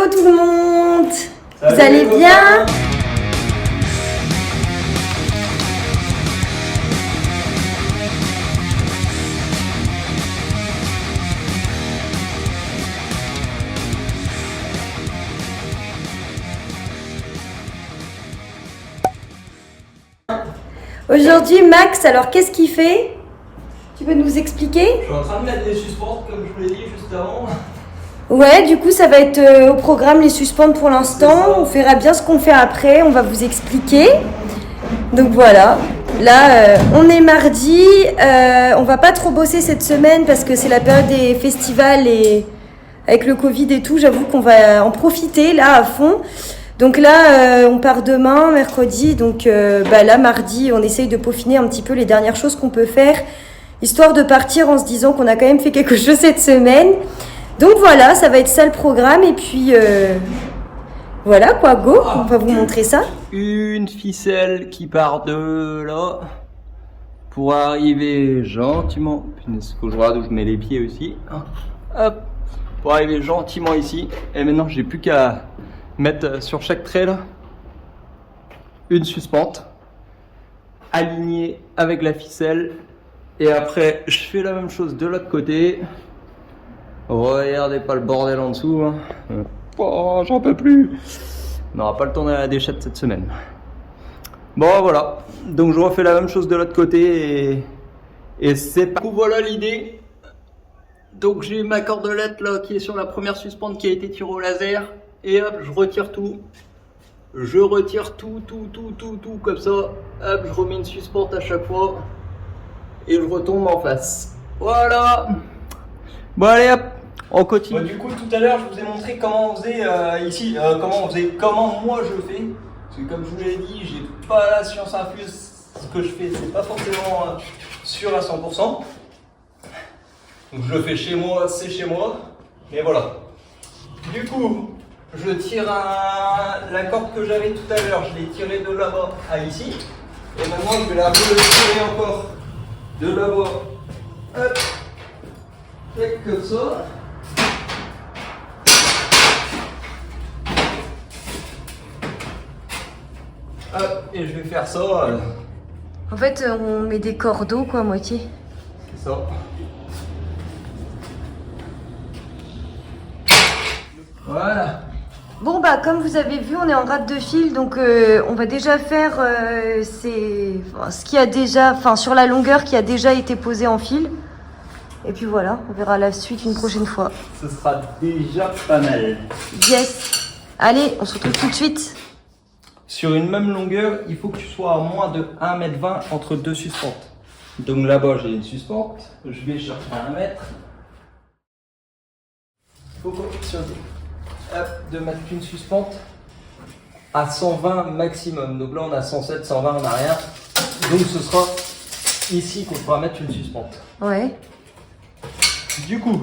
Hello tout le monde. Salut, vous allez bien? Aujourd'hui Max, alors qu'est-ce qu'il fait? Tu peux nous expliquer? Je suis en train de mettre des suspentes comme je vous l'ai dit juste avant. Ouais, du coup ça va être au programme les suspendre pour l'instant. On verra bien ce qu'on fait après, on va vous expliquer. Donc voilà, là on est mardi, on va pas trop bosser cette semaine parce que c'est la période des festivals et avec le Covid et tout, j'avoue qu'on va en profiter là à fond. Donc là on part demain, mercredi, donc là mardi on essaye de peaufiner un petit peu les dernières choses qu'on peut faire, histoire de partir en se disant qu'on a quand même fait quelque chose cette semaine. Donc voilà, ça va être ça le programme et puis voilà quoi, go, on va vous montrer ça. Une ficelle qui part de là pour arriver gentiment. Punaise, faut que je regarde où je mets les pieds aussi. Hop, pour arriver gentiment ici. Et maintenant, j'ai plus qu'à mettre sur chaque trait là une suspente alignée avec la ficelle. Et après, je fais la même chose de l'autre côté. Regardez pas le bordel en dessous. Hein. Oh, j'en peux plus. On n'aura pas le temps d'aller à la déchette cette semaine. Bon, voilà. Donc, je refais la même chose de l'autre côté. Et c'est pas. Voilà l'idée. Donc, j'ai ma cordelette là qui est sur la première suspente qui a été tirée au laser. Et hop, je retire tout. Je retire tout comme ça. Hop, je remets une suspente à chaque fois. Et je retombe en face. Voilà. Bon, allez hop. On continue. Bon, du coup, tout à l'heure, je vous ai montré comment on faisait ici, comment moi je fais. Parce que comme je vous l'ai dit, j'ai pas la science infuse. Ce que je fais, c'est pas forcément sûr à 100%. Donc je le fais chez moi, c'est chez moi. Mais voilà. Du coup, je tire la corde que j'avais tout à l'heure, je l'ai tirée de là-bas à ici. Et maintenant, je vais la retirer encore de là-bas. Hop. Et comme ça. Hop, et je vais faire ça. En fait, on met des cordeaux quoi à moitié. C'est ça. Voilà. Bon comme vous avez vu, on est en rate de fil, donc on va déjà faire ce qui a déjà, sur la longueur qui a déjà été posée en fil. Et puis voilà, on verra la suite une prochaine fois. Ce sera déjà pas mal. Yes. Allez, on se retrouve tout de suite. Sur une même longueur, il faut que tu sois à moins de 1,20 m entre deux suspentes. Donc là-bas, j'ai une suspente. Je vais chercher 1 mètre. Il faut de mettre une suspente à 120 maximum. Donc là, on a 107, 120, on n'a rien. Donc ce sera ici qu'on pourra mettre une suspente. Ouais. Du coup,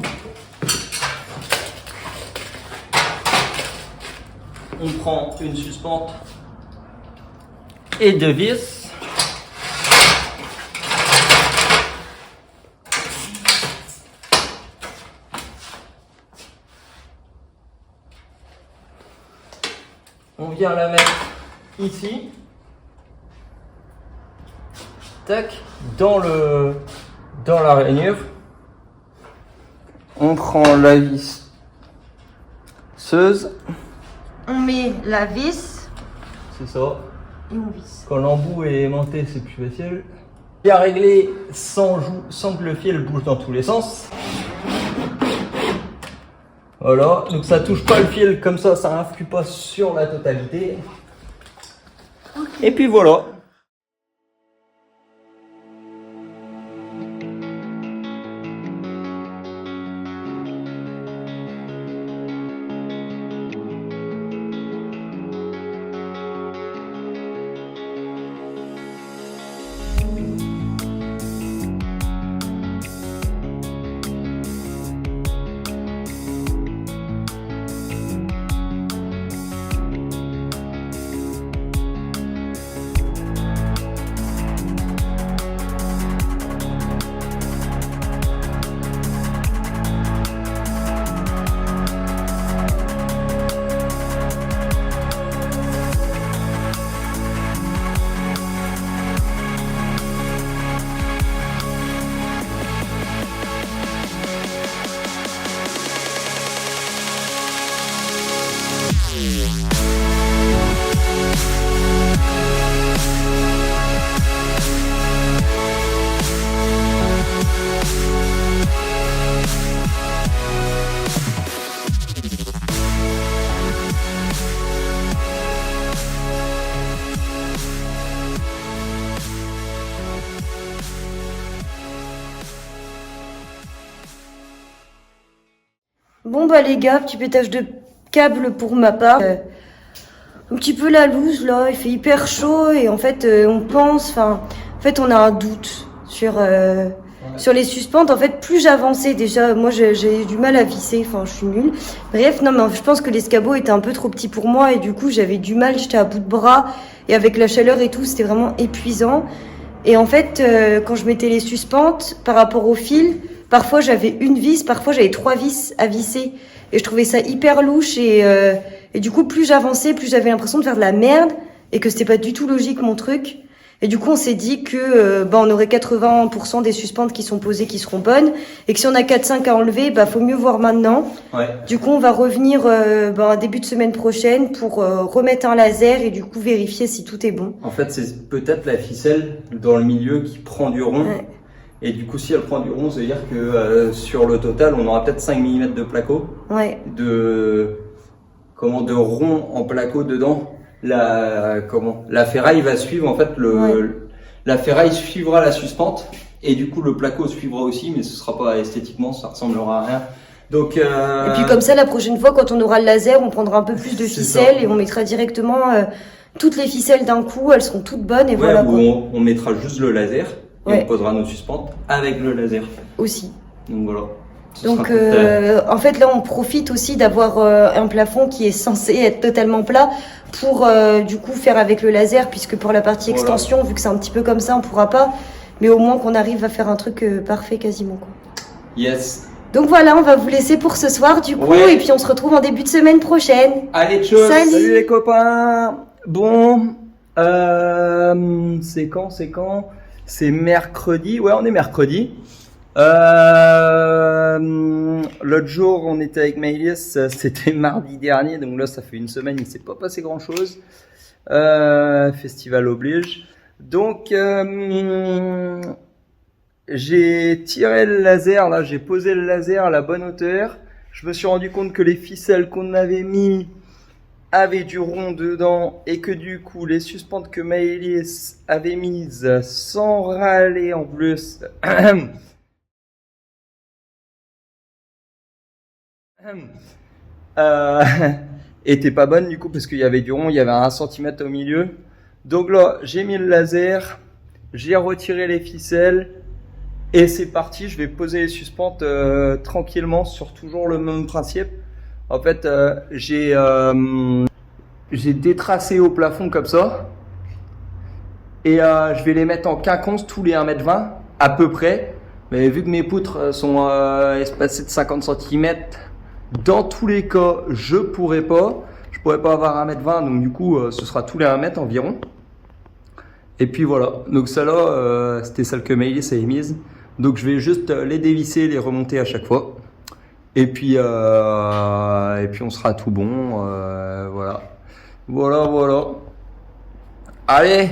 on prend une suspente et deux vis. On vient la mettre ici. Tac, dans la rainure. On prend la visseuse. On met la vis. C'est ça. Et on visse. Quand l'embout est aimanté, c'est plus facile. Bien réglé sans que le fil bouge dans tous les sens. Voilà, donc ça touche pas le fil comme ça influe pas sur la totalité. Okay. Et puis voilà. Bon bah les gars, petit pétage de câble pour ma part. Un petit peu la loose là, il fait hyper chaud et en fait on a un doute sur les suspentes. En fait, plus j'avançais déjà, moi j'ai du mal à visser, je suis nulle. Bref, non mais je pense que l'escabeau était un peu trop petit pour moi et du coup j'avais du mal, j'étais à bout de bras et avec la chaleur et tout, c'était vraiment épuisant. Et en fait, quand je mettais les suspentes par rapport au fil, parfois j'avais une vis, parfois j'avais 3 vis à visser. Et je trouvais ça hyper louche et du coup, plus j'avançais, plus j'avais l'impression de faire de la merde et que c'était pas du tout logique mon truc. Et du coup, on s'est dit que on aurait 80% des suspentes qui sont posées qui seront bonnes et que si on a 4-5 à enlever, faut mieux voir maintenant. Ouais. Du coup, on va revenir début de semaine prochaine pour remettre un laser et du coup vérifier si tout est bon. En fait, c'est peut-être la ficelle dans le milieu qui prend du rond. Ouais. Et du coup, si elle prend du rond, ça veut dire que sur le total, on aura peut-être 5 mm de placo. Ouais. De rond en placo dedans. La ferraille va suivre, en fait, la ferraille suivra la suspente. Et du coup, le placo suivra aussi, mais ce sera pas esthétiquement, ça ressemblera à rien. Donc, Et puis comme ça, la prochaine fois, quand on aura le laser, on prendra un peu plus de ficelles et on mettra directement toutes les ficelles d'un coup, elles seront toutes bonnes et voilà. On mettra juste le laser et Ouais. on posera nos suspentes avec le laser. Aussi. Donc voilà. Donc en fait là on profite aussi d'avoir un plafond qui est censé être totalement plat pour du coup faire avec le laser, puisque pour la partie extension, vu que c'est un petit peu comme ça, on pourra pas, mais au moins qu'on arrive à faire un truc parfait quasiment quoi. Yes. Donc voilà, on va vous laisser pour ce soir du coup, et puis on se retrouve en début de semaine prochaine. Allez, tchuss. Salut les copains. Bon, c'est quand c'est mercredi. Ouais, on est mercredi. L'autre jour, on était avec Maëlys, c'était mardi dernier, donc là, ça fait une semaine, il s'est pas passé grand chose. Festival oblige. Donc, j'ai tiré le laser, là, j'ai posé le laser à la bonne hauteur. Je me suis rendu compte que les ficelles qu'on avait mis avaient du rond dedans et que du coup, les suspentes que Maëlys avait mises sans râler en plus, était pas bonne du coup parce qu'il y avait du rond, il y avait 1 cm au milieu. Donc là, j'ai mis le laser, j'ai retiré les ficelles et c'est parti. Je vais poser les suspentes tranquillement sur toujours le même principe. En fait, j'ai détracé au plafond comme ça et je vais les mettre en quinconce tous les 1,20 m à peu près. Mais vu que mes poutres sont espacées de 50 cm, dans tous les cas, je pourrais pas avoir 1,20 m, donc du coup, ce sera tous les 1 mètre environ. Et puis voilà, donc celle-là, c'était celle que Maëlys avait mise. Donc je vais juste les dévisser, les remonter à chaque fois. Et puis on sera tout bon, voilà. Allez,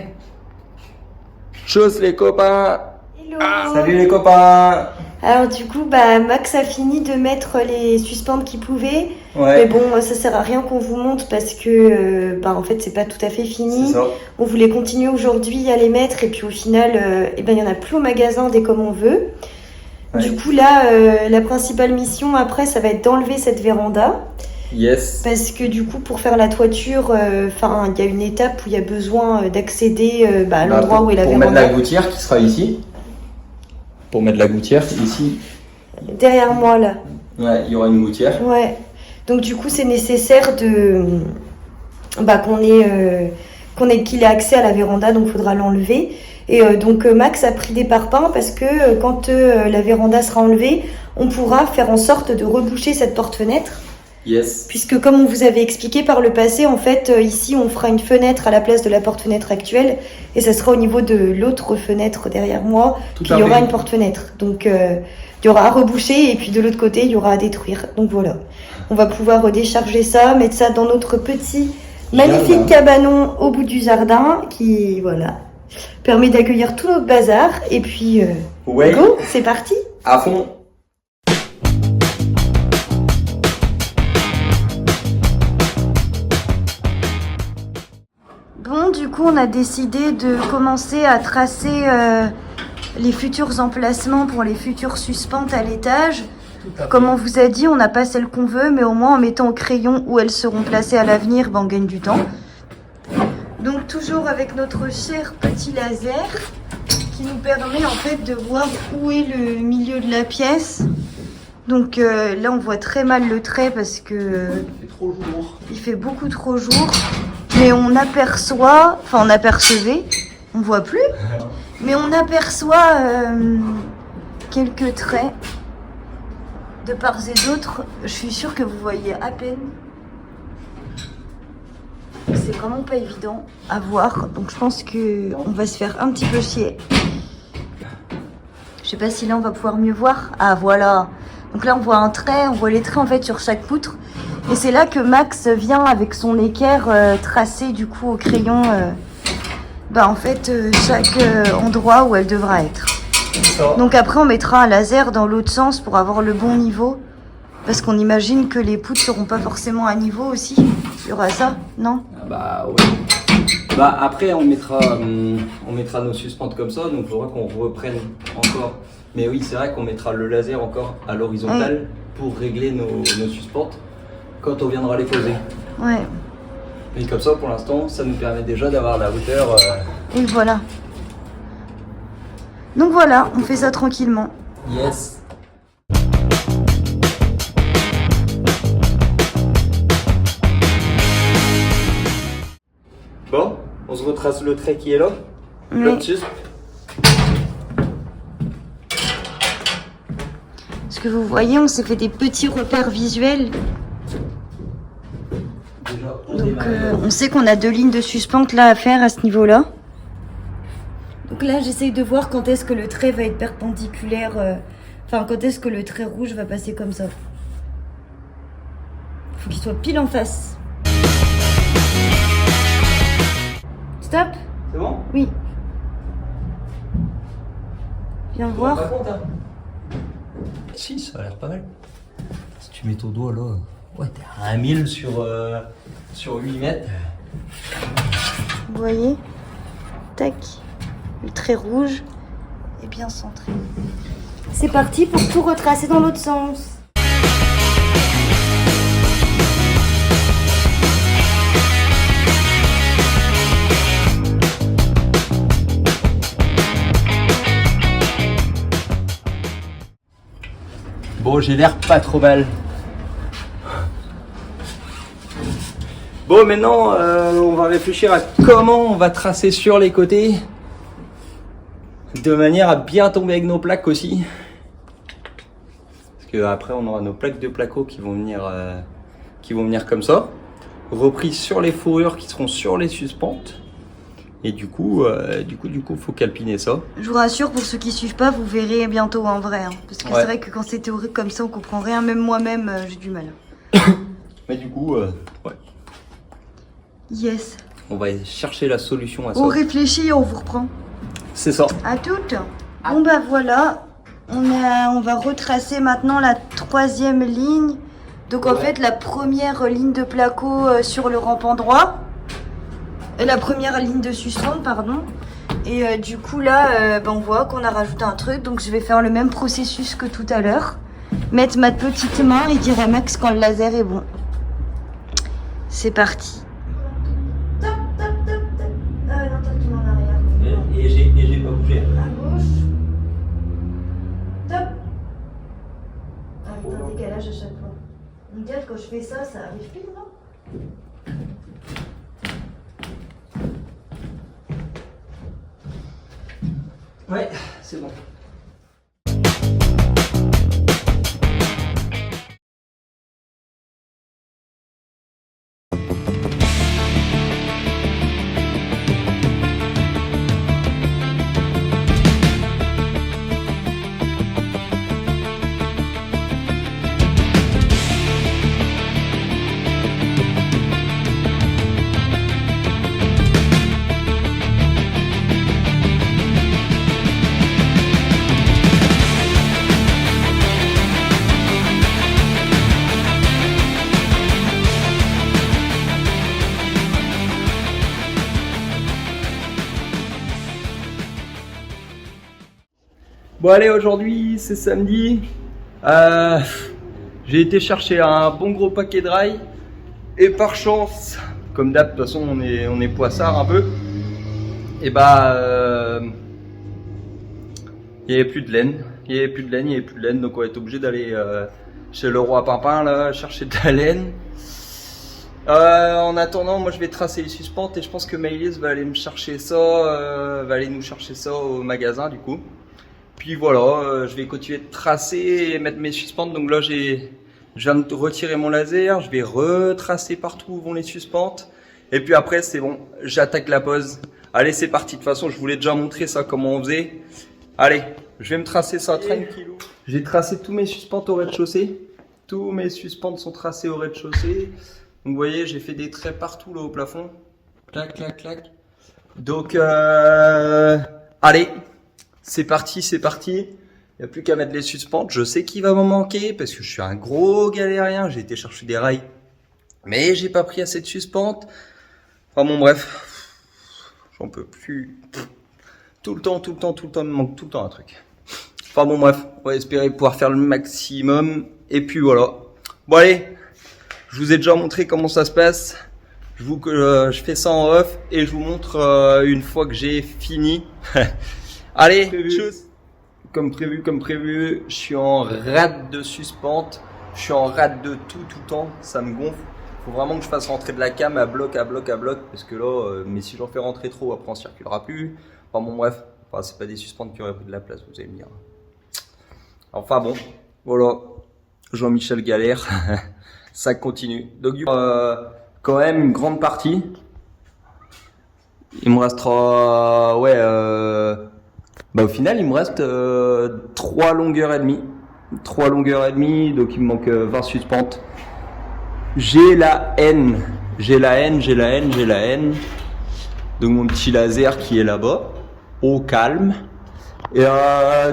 tchuss les copains. Hello. Salut les copains. Alors du coup, Max a fini de mettre les suspentes qu'il pouvait. Ouais. Mais bon, ça sert à rien qu'on vous montre parce que en fait, c'est pas tout à fait fini. C'est ça. On voulait continuer aujourd'hui à les mettre et puis au final, il y en a plus au magasin dès comme on veut. Ouais. Du coup là, la principale mission après, ça va être d'enlever cette véranda. Yes. Parce que du coup, pour faire la toiture, il y a une étape où il y a besoin d'accéder à l'endroit où est la pour véranda. mettre la gouttière qui sera ici. Pour mettre la gouttière ici. Derrière moi là. Ouais, il y aura une gouttière. Ouais. Donc du coup, c'est nécessaire qu'il ait accès à la véranda, donc il faudra l'enlever. Et donc Max a pris des parpaings parce que quand la véranda sera enlevée, on pourra faire en sorte de reboucher cette porte-fenêtre. Yes. Puisque comme on vous avait expliqué par le passé, en fait, ici, on fera une fenêtre à la place de la porte-fenêtre actuelle. Et ça sera au niveau de l'autre fenêtre derrière moi qu'il y aura une porte-fenêtre. Donc Il y aura à reboucher et puis de l'autre côté, il y aura à détruire. Donc voilà, on va pouvoir décharger ça, mettre ça dans notre petit magnifique cabanon au bout du jardin qui, voilà, permet d'accueillir tout notre bazar. Et puis, Ouais. go, c'est parti. À fond. Bon, du coup, on a décidé de commencer à tracer les futurs emplacements pour les futures suspentes à l'étage. Comme on vous a dit, on n'a pas celle qu'on veut, mais au moins en mettant au crayon où elles seront placées à l'avenir, ben, on gagne du temps. Donc toujours avec notre cher petit laser qui nous permet en fait de voir où est le milieu de la pièce. Donc là on voit très mal le trait parce que Il fait trop jour. il fait beaucoup trop jour. Mais on aperçoit, enfin on apercevait, on voit plus, mais on aperçoit quelques traits de part et d'autre. Je suis sûre que vous voyez à peine. C'est vraiment pas évident à voir, donc je pense que on va se faire un petit peu chier. Je sais pas si là on va pouvoir mieux voir. Ah voilà. Donc là on voit un trait, on voit les traits en fait sur chaque poutre. Et c'est là que Max vient avec son équerre tracer du coup au crayon en fait chaque endroit où elle devra être. Donc après on mettra un laser dans l'autre sens pour avoir le bon niveau. Parce qu'on imagine que les poutres seront pas forcément à niveau aussi. Il y aura ça, non? Ah bah ouais. Bah après on mettra nos suspentes comme ça, donc il faudra qu'on reprenne encore. Mais oui, c'est vrai qu'on mettra le laser encore à l'horizontale pour régler nos suspentes quand on viendra les poser. Ouais. Et comme ça pour l'instant ça nous permet déjà d'avoir la hauteur. Et voilà. Donc voilà, on fait ça tranquillement. Yes. Bon, on se retrace le trait qui est là. Oui. Là-dessus. Ce que vous voyez, on s'est fait des petits repères visuels. Déjà, on Donc démarre. on sait qu'on a 2 lignes de suspente là à faire à ce niveau-là. Donc là, j'essaye de voir quand est-ce que le trait va être perpendiculaire. Enfin, quand est-ce que le trait rouge va passer comme ça. Faut qu'il soit pile en face. Stop. C'est bon? Oui. Viens Tu te voir. rends pas compte, hein? Si, ça a l'air pas mal. Si tu mets ton doigt là, ouais, t'es à 1000 sur 8 mètres. Vous voyez? Tac. Le trait rouge est bien centré. C'est parti pour tout retracer dans l'autre sens. Bon, j'ai l'air pas trop mal. Bon, maintenant, on va réfléchir à comment on va tracer sur les côtés. De manière à bien tomber avec nos plaques aussi. Parce que après on aura nos plaques de placo qui vont venir comme ça. Reprises sur les fourrures qui seront sur les suspentes. Et du coup, faut calpiner ça. Je vous rassure, pour ceux qui suivent pas, vous verrez bientôt en vrai. Parce que Ouais. c'est vrai que quand c'est théorique comme ça, on comprend rien. Même moi-même, j'ai du mal. Mais du coup, ouais. Yes. On va chercher la solution à ça. On réfléchit et on vous reprend. C'est ça. À toutes. Bon bah voilà. On va retracer maintenant la 3e ligne. Donc en fait, la première ligne de placo sur le rampant droit. La première ligne de suspente, pardon. Et du coup là, on voit qu'on a rajouté un truc. Donc je vais faire le même processus que tout à l'heure. Mettre ma petite main et dire à Max quand le laser est bon. C'est parti. Top, top, top, top. Non, toi, tu m'en arrière. Et j'ai pas bougé. À gauche. Top. Avec un décalage à chaque fois. Nickel, quand je fais ça, ça arrive plus, non? Ouais, c'est bon. Bon allez, aujourd'hui c'est samedi. J'ai été chercher un bon gros paquet de rails. Et par chance, comme d'hab, de toute façon on est poissard un peu. Et bah il n'y avait plus de laine. Donc on va être obligé d'aller chez le roi Pimpin là, chercher de la laine. En attendant, moi je vais tracer les suspentes et je pense que Maëlys va aller me chercher ça, va aller nous chercher ça au magasin du coup. Puis voilà, je vais continuer de tracer et mettre mes suspentes. Donc là je viens de retirer mon laser, je vais retracer partout où vont les suspentes. Et puis après c'est bon, j'attaque la pose. Allez c'est parti, de toute façon je voulais déjà montrer ça comment on faisait. Allez, je vais me tracer ça tranquillou. J'ai tracé tous mes suspentes au rez-de-chaussée. Tous mes suspentes sont tracées au rez-de-chaussée. Donc vous voyez, j'ai fait des traits partout là au plafond. Clac, clac, clac. Donc, allez, c'est parti, c'est parti. Il n'y a plus qu'à mettre les suspentes. Je sais qu'il va m'en manquer parce que je suis un gros galérien. J'ai été chercher des rails, mais j'ai pas pris assez de suspentes. Enfin bon, bref, j'en peux plus. Tout le temps, il me manque tout le temps un truc. Enfin bon, bref, on va espérer pouvoir faire le maximum. Et puis voilà. Bon allez. Je vous ai déjà montré comment ça se passe. Je fais ça en off et je vous montre une fois que j'ai fini. Allez, tchuss. Comme prévu, je suis en rate de suspente. Je suis en rate de tout le temps. Ça me gonfle. Faut vraiment que je fasse rentrer de la cam à bloc. Parce que là, mais si j'en fais rentrer trop, après on circulera plus. Enfin bon, bref. Enfin, c'est pas des suspentes qui auraient pris de la place, vous allez me dire. Enfin bon, voilà. Jean-Michel galère. Ça continue. Donc quand même une grande partie. Il me restera au final il me reste 3 longueurs et demie. 3 longueurs et demie, donc il me manque 20 suspentes. J'ai la haine. Donc mon petit laser qui est là-bas, au calme. Et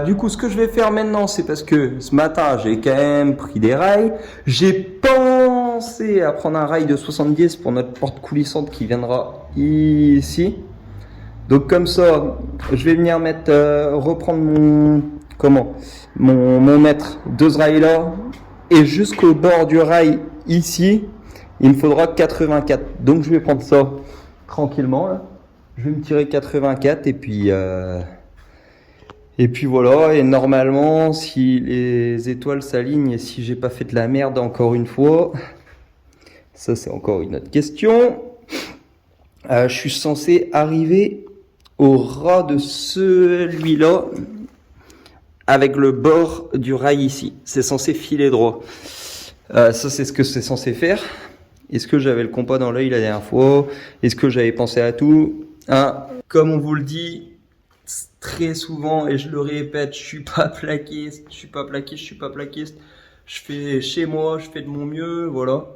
du coup, ce que je vais faire maintenant, c'est parce que ce matin, j'ai quand même pris des rails. J'ai pensé à prendre un rail de 70 pour notre porte coulissante qui viendra ici. Donc comme ça, je vais venir reprendre mon mètre de ce rail là. Et jusqu'au bord du rail ici, il me faudra 84. Donc je vais prendre ça tranquillement là. Je vais me tirer 84 et puis voilà, et normalement, si les étoiles s'alignent et si j'ai pas fait de la merde encore une fois, ça c'est encore une autre question, je suis censé arriver au ras de celui-là avec le bord du rail ici. C'est censé filer droit. Ça c'est ce que c'est censé faire. Est-ce que j'avais le compas dans l'œil la dernière fois? Est-ce que j'avais pensé à tout? Comme on vous le dit très souvent et je le répète, je suis pas plaquiste. Je fais chez moi, je fais de mon mieux, voilà.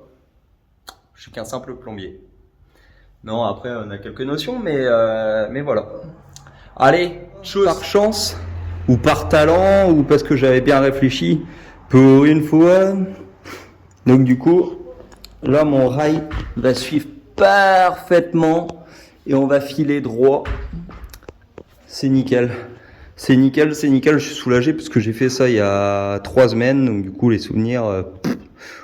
Je suis qu'un simple plombier. Non, après on a quelques notions, mais voilà. Allez, par chance ou par talent ou parce que j'avais bien réfléchi pour une fois. Donc du coup, là mon rail va suivre parfaitement et on va filer droit. C'est nickel. Je suis soulagé parce que j'ai fait ça il y a 3 semaines. Donc du coup, les souvenirs,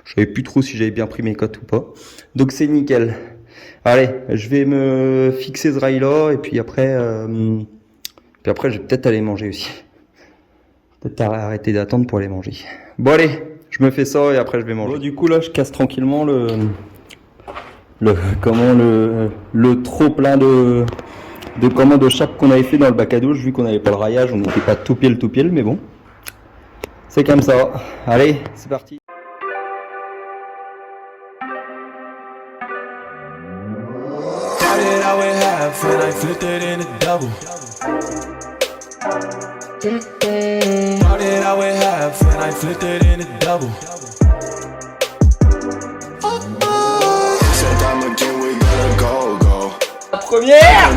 je savais plus trop si j'avais bien pris mes cotes ou pas. Donc c'est nickel. Allez, je vais me fixer ce rail-là et puis après, je vais peut-être aller manger aussi. Peut-être arrêter d'attendre pour aller manger. Bon allez, je me fais ça et après je vais manger. Bon, du coup là, je casse tranquillement le trop plein de chape qu'on avait fait dans le bac à douche, vu qu'on n'avait pas le raillage, on n'était pas tout pile, mais bon, c'est comme ça. Allez, c'est parti. La première.